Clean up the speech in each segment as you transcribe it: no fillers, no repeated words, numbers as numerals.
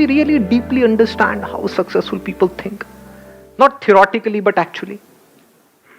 we really deeply understand how successful people think? Not theoretically, but actually.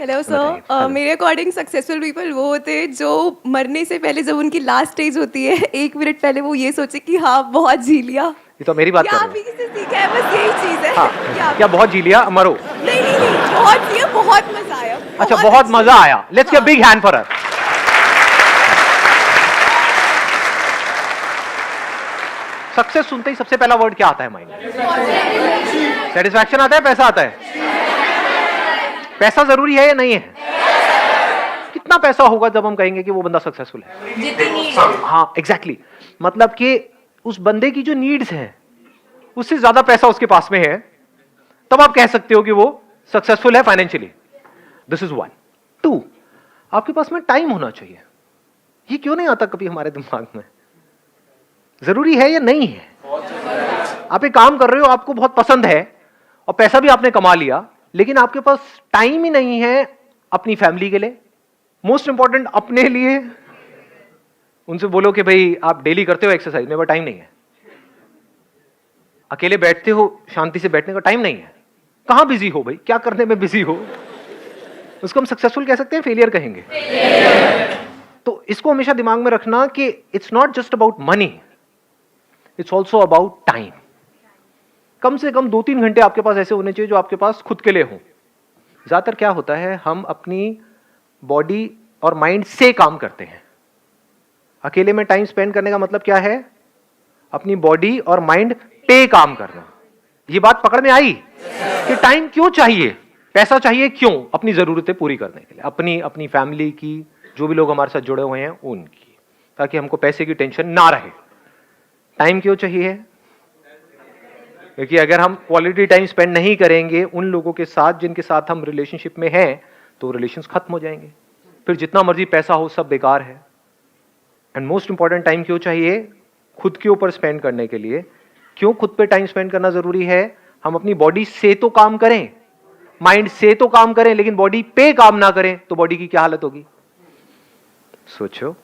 Hello sir, मेरे according successful people वो होते हैं जो मरने से पहले जब उनकी लास्ट स्टेज होती है 1 मिनट पहले वो ये सोचे कि हाँ बहुत जी लिया। ये तो मेरी बात कर आप रहे ही किसी से सीखा है, बस यही चीज है। हाँ, क्या बहुत जी लिया, मरो। नहीं नहीं नहीं, बहुत जिया, बहुत मजा आया। अच्छा, बहुत मजा आया। Let's give big hand for her. Success सुनते ही सबसे पहला वर्ड क्या आता है माइंड में? सेटिस्फैक्शन आता है, पैसा आता है? पैसा जरूरी है या नहीं है? कितना पैसा होगा जब हम कहेंगे कि वो बंदा सक्सेसफुल है? हाँ, एग्जैक्टली। मतलब कि उस बंदे की जो नीड्स हैं उससे ज्यादा पैसा उसके पास में है, तब आप कह सकते हो कि वो सक्सेसफुल है financially. This is one. Two, आपके पास में टाइम होना चाहिए। ये क्यों नहीं आता कभी हमारे दिमाग में? जरूरी है या नहीं है? आप एक काम कर रहे हो, आपको बहुत पसंद है और पैसा भी आपने कमा लिया, लेकिन आपके पास टाइम ही नहीं है अपनी फैमिली के लिए, मोस्ट इंपॉर्टेंट अपने लिए। उनसे बोलो कि भाई आप डेली करते हो एक्सरसाइज, मेरे पास टाइम नहीं है। अकेले बैठते हो, शांति से बैठने का टाइम नहीं है। कहां बिजी हो भाई, क्या करने में बिजी हो? उसको हम सक्सेसफुल कह सकते हैं, फेलियर कहेंगे? तो इसको हमेशा दिमाग में रखना कि it's not just about money, it's also about time. कम से कम 2-3 घंटे आपके पास ऐसे होने चाहिए जो आपके पास खुद के लिए हो। ज्यादातर क्या होता है, हम अपनी बॉडी और माइंड से काम करते हैं। अकेले में टाइम स्पेंड करने का मतलब क्या है? अपनी बॉडी और माइंड पे काम करना। ये बात पकड़ में आई कि टाइम क्यों चाहिए, पैसा चाहिए क्यों? अपनी जरूरतें पूरी करने के लिए, अपनी फैमिली की, जो भी लोग हमारे साथ जुड़े हुए हैं उनकी, ताकि हमको पैसे की टेंशन ना रहे। टाइम क्यों चाहिए? क्योंकि अगर हम क्वालिटी टाइम स्पेंड नहीं करेंगे उन लोगों के साथ जिनके साथ हम रिलेशनशिप में हैं, तो रिलेशंस खत्म हो जाएंगे, फिर जितना मर्जी पैसा हो सब बेकार है। एंड मोस्ट इंपॉर्टेंट, टाइम क्यों चाहिए? खुद के ऊपर स्पेंड करने के लिए। क्यों खुद पे टाइम स्पेंड करना जरूरी है? हम अपनी बॉडी से तो काम करें, माइंड से तो काम करें, लेकिन बॉडी पे काम ना करें तो बॉडी की क्या हालत होगी? सोचो।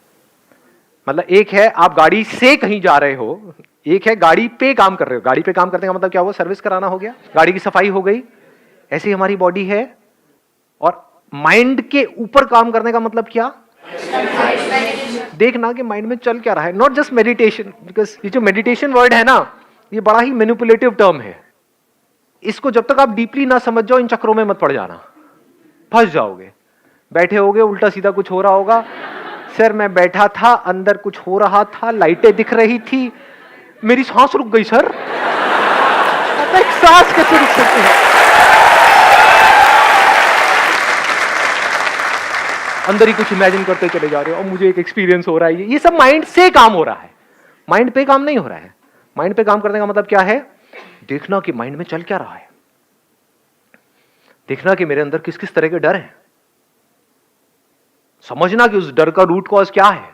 मतलब एक है आप गाड़ी से कहीं जा रहे हो, एक है गाड़ी पे काम कर रहे हो। गाड़ी पे काम करने का मतलब क्या हुआ? सर्विस कराना हो गया, गाड़ी की सफाई हो गई। ऐसी हमारी बॉडी है। और माइंड के ऊपर काम करने का मतलब क्या? देखना कि माइंड में चल क्या रहा है, नॉट जस्ट मेडिटेशन। बिकॉज ये जो मेडिटेशन वर्ड है ना, ये बड़ा ही मैनिपुलेटिव टर्म है। इसको जब तक आप डीपली ना समझ जाओ, इन चक्रों में मत पड़ जाना, फंस जाओगे। बैठे होगे, उल्टा सीधा कुछ हो रहा होगा। सर मैं बैठा था, अंदर कुछ हो रहा था, लाइटें दिख रही थी, मेरी सांस रुक गई सर। एक सांस कैसे रुक सकती है? अंदर ही कुछ इमेजिन करते चले जा रहे हो और मुझे एक एक्सपीरियंस हो रहा है। ये सब माइंड से काम हो रहा है, माइंड पे काम नहीं हो रहा है। माइंड पे काम करने का मतलब क्या है? देखना कि माइंड में चल क्या रहा है, देखना कि मेरे अंदर किस किस तरह के डर हैं, समझना कि उस डर का रूट कॉज क्या है,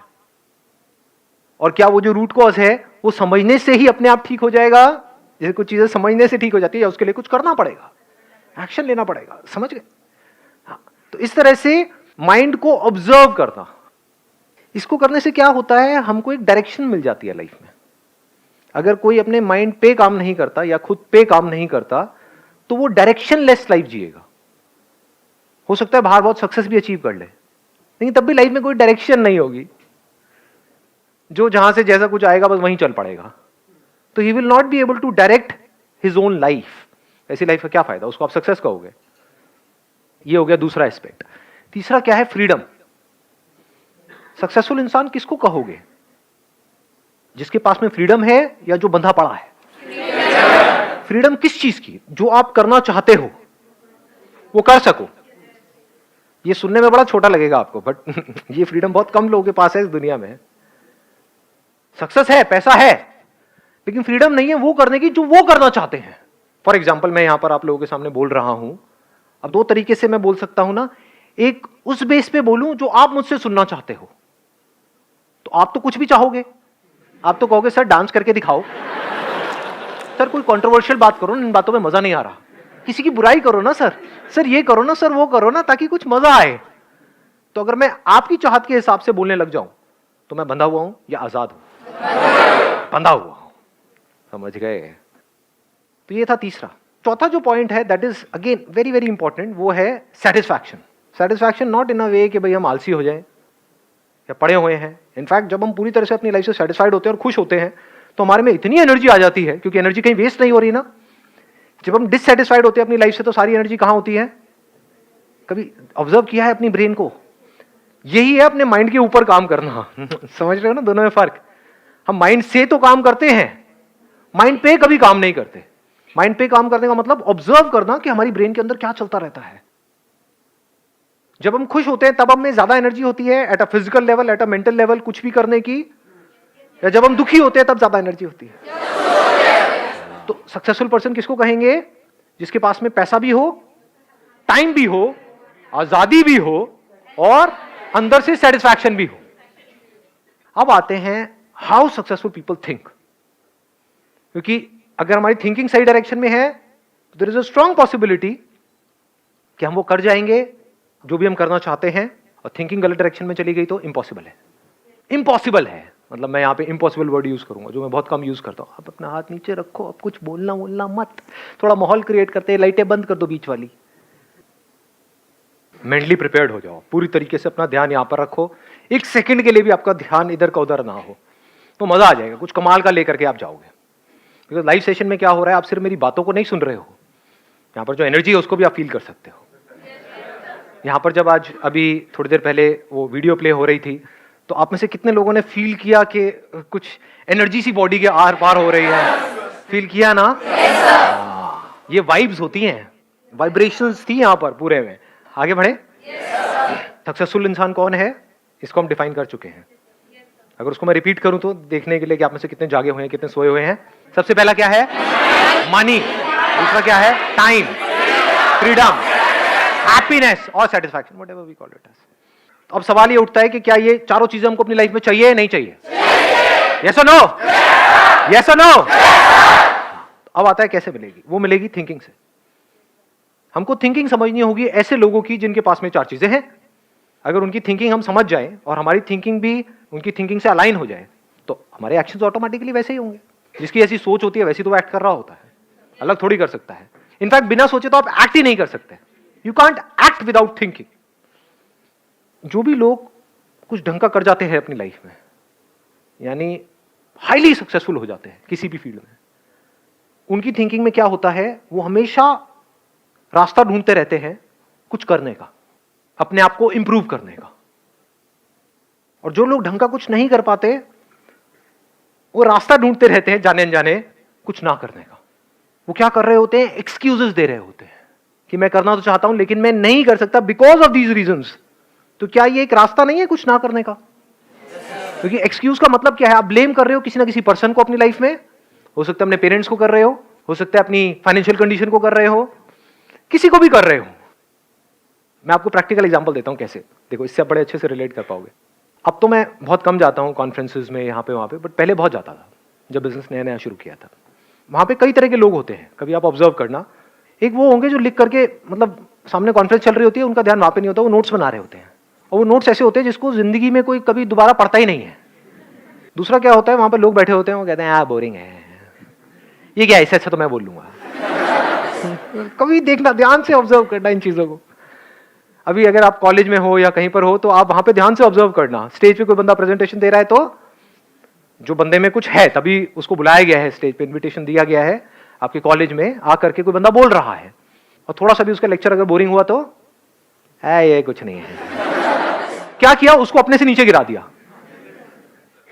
और क्या वो जो रूट कॉज है वो समझने से ही अपने आप ठीक हो जाएगा। जैसे कुछ चीजें समझने से ठीक हो जाती है, या उसके लिए कुछ करना पड़ेगा, एक्शन लेना पड़ेगा। समझ गए? हाँ। तो इस तरह से माइंड को ऑब्जर्व करना, इसको करने से क्या होता है, हमको एक डायरेक्शन मिल जाती है लाइफ में। अगर कोई अपने माइंड पे काम नहीं करता या खुद पे काम नहीं करता, तो वो डायरेक्शनलेस लाइफ जिएगा। हो सकता है बाहर बहुत सक्सेस भी अचीव कर ले, लेकिन तब भी लाइफ में कोई डायरेक्शन नहीं होगी। जो जहां से जैसा कुछ आएगा बस वहीं चल पड़ेगा, तो he will not be able to direct his own life. ऐसी लाइफ का क्या फायदा? उसको आप सक्सेस कहोगे? ये हो गया दूसरा एस्पेक्ट। तीसरा क्या है? फ्रीडम। सक्सेसफुल इंसान किसको कहोगे? जिसके पास में फ्रीडम है या जो बंधा पड़ा है? फ्रीडम किस चीज की? जो आप करना चाहते हो वो कर सको। ये सुनने में बड़ा छोटा लगेगा आपको, बट ये फ्रीडम बहुत कम लोगों के पास है इस दुनिया में। सक्सेस है, पैसा है, लेकिन फ्रीडम नहीं है वो करने की जो वो करना चाहते हैं। फॉर एग्जाम्पल, मैं यहां पर आप लोगों के सामने बोल रहा हूं, अब 2 तरीके से मैं बोल सकता हूं ना। एक उस बेस पे बोलूं जो आप मुझसे सुनना चाहते हो, तो आप तो कुछ भी चाहोगे। आप तो कहोगे सर डांस करके दिखाओ, सर कोई कंट्रोवर्शियल बात करो, इन बातों में मजा नहीं आ रहा, किसी की बुराई करो ना सर ये करो ना सर, वो करो ना, ताकि कुछ मजा आए। तो अगर मैं आपकी चाहत के हिसाब से बोलने लग जाऊं तो मैं बंधा हुआ हूं या आजाद हूं? बंधा हुआ हूं। समझ गए? तो ये था तीसरा। चौथा जो पॉइंट है that is again very very important, वो है सेटिस्फैक्शन। सेटिस्फैक्शन नॉट इन अ वे कि भाई हम आलसी हो जाएं या पड़े हुए हैं। इनफैक्ट जब हम पूरी तरह से अपनी लाइफ से सेटिस्फाइड होते हैं और खुश होते हैं तो हमारे में इतनी एनर्जी आ जाती है, क्योंकि एनर्जी कहीं वेस्ट नहीं हो रही ना। जब हम डिससेटिस्फाइड होते हैं अपनी लाइफ से तो सारी एनर्जी कहाँ होती है? कभी ऑब्जर्व किया है अपनी ब्रेन को? यही है अपने माइंड के ऊपर काम करना। समझ रहे हो ना दोनों में फर्क? हम माइंड से तो काम करते हैं, माइंड पे कभी काम नहीं करते। माइंड पे काम करने का मतलब ऑब्जर्व करना कि हमारी ब्रेन के अंदर क्या चलता रहता है। जब हम खुश होते हैं तब हमें ज्यादा एनर्जी होती है at a physical level, at a mental level, कुछ भी करने की, या जब हम दुखी होते हैं तब ज्यादा एनर्जी होती है? तो सक्सेसफुल पर्सन किसको कहेंगे? जिसके पास में पैसा भी हो, टाइम भी हो, आजादी भी हो और अंदर से सेटिस्फैक्शन भी हो। अब आते हैं हाउ सक्सेसफुल पीपल थिंक, क्योंकि अगर हमारी थिंकिंग सही डायरेक्शन में है तो there is a strong possibility कि हम वो कर जाएंगे जो भी हम करना चाहते हैं, और थिंकिंग गलत डायरेक्शन में चली गई तो इम्पॉसिबल है। इम्पॉसिबल है मतलब मैं यहां पे इम्पॉसिबल वर्ड यूज करूंगा जो मैं बहुत कम यूज करता हूं। आप अपना हाथ नीचे रखो, अब कुछ बोलना मत, थोड़ा माहौल क्रिएट करते हैं, लाइटें बंद कर दो बीच वाली, मेंटली प्रिपेयर्ड हो जाओ, पूरी तरीके से अपना ध्यान यहां पर रखो। एक सेकंड के लिए भी आपका ध्यान इधर का उधर ना हो, तो मजा आ जाएगा, कुछ कमाल का लेकर के आप जाओगे। बिकॉज लाइव सेशन में क्या हो रहा है, आप सिर्फ मेरी बातों को नहीं सुन रहे हो, यहाँ पर जो एनर्जी है उसको भी आप फील कर सकते हो। यहाँ पर जब आज अभी थोड़ी देर पहले वो वीडियो प्ले हो रही थी, तो आप में से कितने लोगों ने फील किया कि कुछ एनर्जी सी बॉडी के आर पार हो रही है? फील किया ना? ये वाइब्स होती हैं, वाइब्रेशंस थी यहाँ पर पूरे में। आगे बढ़े। सक्सेसफुल इंसान कौन है इसको हम डिफाइन कर चुके हैं। अगर उसको मैं रिपीट करूं तो देखने के लिए कि आप में से कितने जागे हुए हैं, कितने सोए हुए हैं। सबसे पहला क्या है? मनी। दूसरा क्या है? टाइम, फ्रीडम, हैप्पीनेस और satisfaction, whatever we call it as. तो अब सवाल ये उठता है कि क्या ये चारों चीजें हमको अपनी लाइफ में चाहिए या नहीं चाहिए? यस और नो? यस और नो? अब आता है कैसे मिलेगी? वो मिलेगी थिंकिंग से। हमको थिंकिंग समझनी होगी ऐसे लोगों की जिनके पास में चार चीजें हैं। अगर उनकी थिंकिंग हम समझ जाएं और हमारी थिंकिंग भी उनकी थिंकिंग से अलाइन हो जाए तो हमारे एक्शंस ऑटोमेटिकली वैसे ही होंगे। जिसकी ऐसी सोच होती है वैसी तो वो एक्ट कर रहा होता है, अलग थोड़ी कर सकता है। इनफैक्ट बिना सोचे तो आप एक्ट ही नहीं कर सकते। You can't act without thinking. जो भी लोग कुछ ढंग का कर जाते हैं अपनी लाइफ में, यानी हाईली सक्सेसफुल हो जाते हैं किसी भी फील्ड में, उनकी थिंकिंग में क्या होता है? वो हमेशा रास्ता ढूंढते रहते हैं कुछ करने का, अपने आप को इंप्रूव करने का। और जो लोग ढंग का कुछ नहीं कर पाते वो रास्ता ढूंढते रहते हैं जाने अनजाने कुछ ना करने का। वो क्या कर रहे होते हैं? एक्सक्यूजेस दे रहे होते हैं कि मैं करना तो चाहता हूं लेकिन मैं नहीं कर सकता बिकॉज ऑफ दीज रीजंस। तो क्या ये एक रास्ता नहीं है कुछ ना करने का? क्योंकि एक्सक्यूज का मतलब क्या है? आप ब्लेम कर रहे हो किसी ना किसी पर्सन को अपनी लाइफ में। हो सकता है अपने पेरेंट्स को कर रहे हो सकता है अपनी फाइनेंशियल कंडीशन को कर रहे हो, किसी को भी कर रहे हो। मैं आपको प्रैक्टिकल एग्जांपल देता हूं कैसे, देखो इससे आप बड़े अच्छे से रिलेट कर पाओगे। अब तो मैं बहुत कम जाता हूं कॉन्फ्रेंसेस में, यहाँ पे वहाँ पे, बट पहले बहुत जाता था जब बिजनेस नया नया शुरू किया था। वहाँ पे कई तरह के लोग होते हैं, कभी आप ऑब्जर्व करना। एक वो होंगे जो लिख करके, मतलब सामने कॉन्फ्रेंस चल रही होती है, उनका ध्यान वहाँ पे नहीं होता, वो नोट्स बना रहे होते हैं, और वो नोट्स ऐसे होते हैं जिसको जिंदगी में कोई कभी दोबारा पढ़ता ही नहीं है। दूसरा क्या होता है, वहाँ पर लोग बैठे होते हैं, वो कहते हैं बोरिंग है, ये क्या ऐसा अच्छा तो मैं बोल लूंगा। कभी देखना, ध्यान से ऑब्जर्व करना इन चीजों को। अभी अगर आप कॉलेज में हो या कहीं पर हो तो आप वहां पे ध्यान से ऑब्जर्व करना। स्टेज पे कोई बंदा प्रेजेंटेशन दे रहा है तो जो बंदे में कुछ है तभी उसको बुलाया गया है, स्टेज पे इनविटेशन दिया गया है आपके कॉलेज में, आ करके कोई बंदा बोल रहा है और थोड़ा सा भी उसका लेक्चर अगर बोरिंग हुआ तो ये कुछ नहीं है। क्या किया? उसको अपने से नीचे गिरा दिया।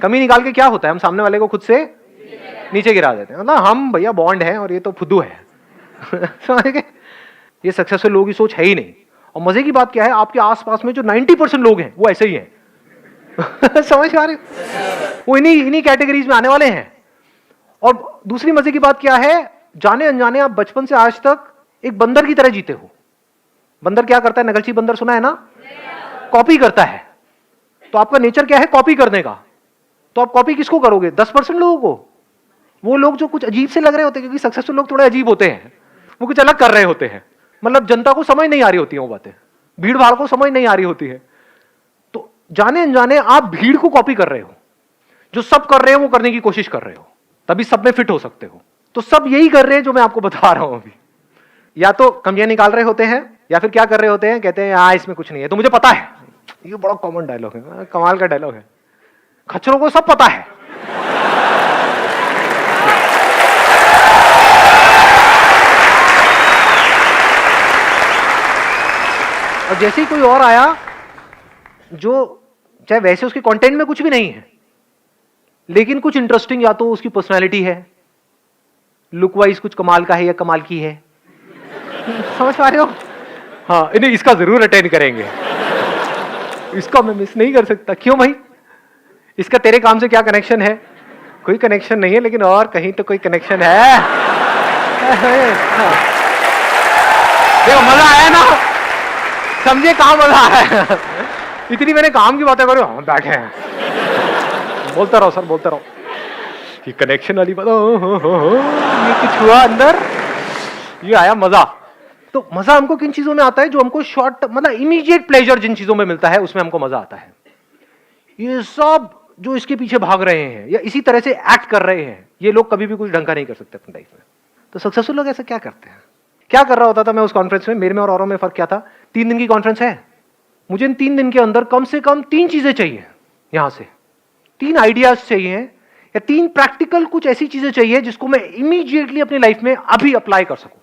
कमी निकाल के क्या होता है, हम सामने वाले को खुद से नीचे गिरा देते हैं। मतलब हम भैया बॉन्ड है और ये तो फुद्दू है। समझ गए? ये सक्सेसफुल लोगों की सोच है ही नहीं। और मजे की बात क्या है, आपके आसपास में जो 90% लोग हैं वो ऐसे ही हैं। समझ आ रहे? वो इन्हीं कैटेगरीज में आने वाले हैं। और दूसरी मजे की बात क्या है, जाने अनजाने आप बचपन से आज तक एक बंदर की तरह जीते हो। बंदर क्या करता है? नकलची बंदर सुना है ना? कॉपी करता है। तो आपका नेचर क्या है? कॉपी करने का। तो आप कॉपी किसको करोगे? 10% लोगों को। वो लोग जो कुछ अजीब से लग रहे होते हैं, क्योंकि सक्सेसफुल लोग थोड़े अजीब होते हैं, वो कुछ अलग कर रहे होते हैं। मतलब जनता को समझ नहीं आ रही होती है वो बातें, भीड़ भाड़ को समझ नहीं आ रही होती है। तो जाने अनजाने आप भीड़ को कॉपी कर रहे हो। जो सब कर रहे हो वो करने की कोशिश कर रहे हो, तभी सब में फिट हो सकते हो। तो सब यही कर रहे हैं जो मैं आपको बता रहा हूं अभी। या तो कमियां निकाल रहे होते हैं, या फिर क्या कर रहे होते हैं, कहते हैं हाँ इसमें कुछ नहीं है। तो मुझे पता है, ये बड़ा कॉमन डायलॉग है, कमाल का डायलॉग है, खच्चरों को सब पता है। और जैसे ही कोई और आया जो चाहे वैसे उसके कंटेंट में कुछ भी नहीं है, लेकिन कुछ इंटरेस्टिंग, या तो उसकी पर्सनालिटी है, लुक वाइज कुछ कमाल का है या कमाल की है, समझ पा रहे हो? हाँ, इन्हें इसका जरूर अटेंड करेंगे, इसका मैं मिस नहीं कर सकता। क्यों भाई, इसका तेरे काम से क्या कनेक्शन है? कोई कनेक्शन नहीं है, लेकिन और कहीं तो कोई कनेक्शन है। देखो मजा आया ना, समझे कहां मजा आया? इतनी मैंने काम की बातें करो, हम बैठे हैं, बोलता रहो सर, बोलता रहो। ये कनेक्शन वाली बात, ये कुछ हुआ अंदर, ये आया मजा। तो मजा हमको किन चीजों में आता है? जो हमको शॉर्ट, मतलब इमीडिएट प्लेजर जिन चीजों में मिलता है, उसमें हमको मजा आता है। ये सब जो इसके पीछे भाग रहे हैं या इसी तरह से एक्ट कर रहे हैं, ये लोग कभी भी कुछ ढंग का नहीं कर सकते अपनी लाइफ में। तो सक्सेसफुल लोग ऐसा क्या करते हैं? क्या कर रहा होता था मैं उस कॉन्फ्रेंस में? मेरे में और औरों में फर्क क्या था? 3 दिन की कॉन्फ्रेंस है, मुझे इन 3 दिन के अंदर कम से कम 3 चीजें चाहिए। यहां से 3 आइडियाज चाहिए, या 3 प्रैक्टिकल कुछ ऐसी चीजें चाहिए जिसको मैं इमीडिएटली अपनी लाइफ में अभी अप्लाई कर सकूं।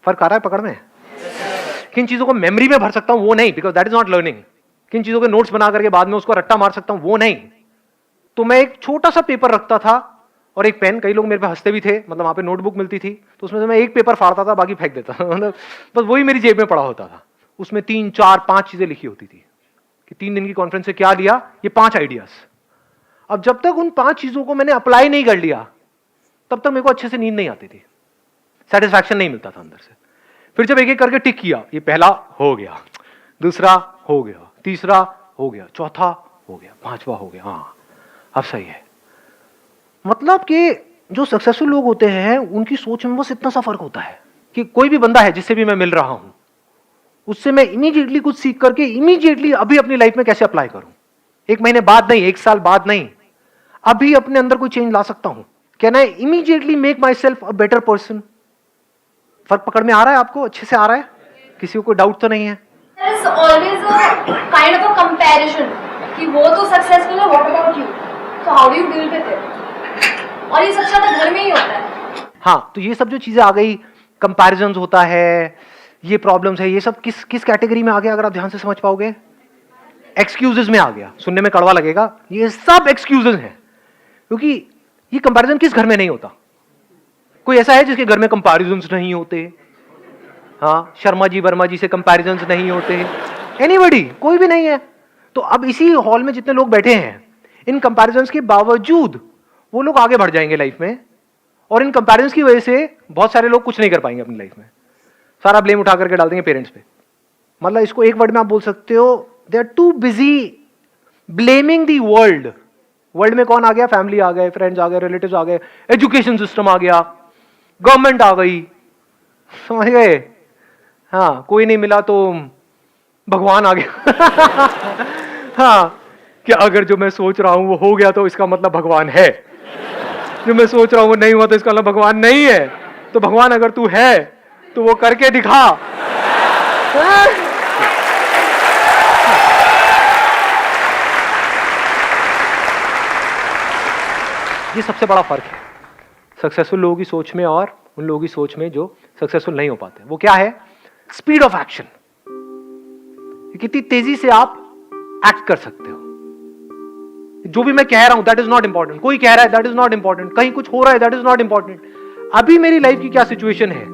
फर्क आ रहा है पकड़ में? किन चीजों को मेमोरी में भर सकता हूं वो नहीं, because that is not learning. किन चीजों के नोट्स बना करके बाद में उसको रट्टा मार सकता हूं वो नहीं। तो मैं एक छोटा सा पेपर रखता था और एक पेन, कई लोग मेरे पे हंसते भी थे, मतलब वहां पे नोटबुक मिलती थी, तो उसमें से मैं एक पेपर फाड़ता था, बाकी फेंक देता था। मतलब बस वही मेरी जेब में पड़ा होता था। उसमें 3, 4, 5 चीजें लिखी होती थी कि 3 दिन की कॉन्फ्रेंस से क्या लिया, ये 5 आइडियाज। अब जब तक उन 5 चीजों को मैंने अप्लाई नहीं कर लिया, तब तक मेरे को अच्छे से नींद नहीं आती थी, सेटिस्फैक्शन नहीं मिलता था अंदर से। फिर जब एक एक करके टिक किया, ये पहला हो गया, दूसरा हो गया, तीसरा हो गया, चौथा हो गया, 5वां हो गया, हाँ अब सही है। मतलब कि जो सक्सेसफुल लोग होते हैं उनकी सोच में बस इतना सा फर्क होता है कि कोई भी बंदा है जिससे भी मैं मिल रहा हूं, उससे मैं इमीडिएटली कुछ सीख करके इमीडिएटली अभी अपनी लाइफ में कैसे अप्लाई करूं। 1 महीने बाद नहीं, 1 साल बाद नहीं, अभी अपने अंदर कोई चेंज ला सकता हूं। Can I immediately make my self a better person? फर्क पकड़ में आ रहा है आपको? अच्छे से आ रहा है? किसी को कोई डाउट तो नहीं है? There is always a kind of a comparison कि वो तो सक्सेसफुल है, what about you? So how do you deal with it? और ये सबसे ज्यादा घर में ही होता है। हाँ, तो ये सब जो चीजें आ गई, कंपैरिजंस होता है, ये प्रॉब्लम्स है, ये सब किस कैटेगरी में आ गया? अगर आप ध्यान से समझ पाओगे, एक्सक्यूजेस में आ गया। सुनने में कड़वा लगेगा, ये सब एक्सक्यूजेस हैं, क्योंकि ये कंपैरिजन किस घर में नहीं होता? कोई ऐसा है जिसके घर में कंपैरिजंस नहीं होते? हाँ, शर्मा जी वर्मा जी से कंपैरिजंस नहीं होते? एनीबॉडी? कोई भी नहीं है। तो अब इसी हॉल में जितने लोग बैठे हैं, इन कंपैरिजंस के बावजूद वो लोग आगे बढ़ जाएंगे लाइफ में, और इन कंपैरिजंस की वजह से बहुत सारे लोग कुछ नहीं कर पाएंगे अपनी लाइफ में। सारा ब्लेम उठा करके डाल देंगे पेरेंट्स पे। मतलब इसको एक वर्ड में आप बोल सकते हो, they are too busy blaming the world. World में कौन आ गया? फैमिली आ गए, फ्रेंड्स आ गए, रिलेटिव्स आ गए, एजुकेशन सिस्टम आ गया, गवर्नमेंट आ गई, समझ गए? हाँ, कोई नहीं मिला तो भगवान आ गया। हाँ, कि अगर जो मैं सोच रहा हूं वो हो गया तो इसका मतलब भगवान है, जो मैं सोच रहा हूं वो नहीं हुआ तो इसका मतलब भगवान नहीं है। तो भगवान अगर तू है तो वो करके दिखा। ये सबसे बड़ा फर्क है सक्सेसफुल लोगों की सोच में और उन लोगों की सोच में जो सक्सेसफुल नहीं हो पाते। वो क्या है? Speed of action. कितनी तेजी से आप एक्ट कर सकते हो। जो भी मैं कह रहा हूं दैट इज नॉट इंपॉर्टेंट, कोई कह रहा है दैट इज नॉट इंपॉर्टेंट, कहीं कुछ हो रहा है दैट इज नॉट इंपॉर्टेंट। अभी मेरी लाइफ की क्या सिचुएशन है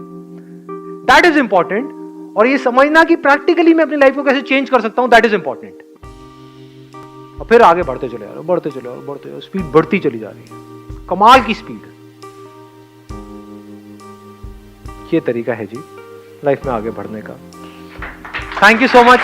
दैट इज इंपॉर्टेंट, और ये समझना कि प्रैक्टिकली मैं अपनी लाइफ को कैसे चेंज कर सकता हूं दैट इज इंपॉर्टेंट। और फिर आगे बढ़ते चले जा रहे हो, बढ़ते चले जा बढ़ते जाओ, स्पीड बढ़ती चली जा रही है, कमाल की स्पीड। ये तरीका है जी लाइफ में आगे बढ़ने का। Thank you so much.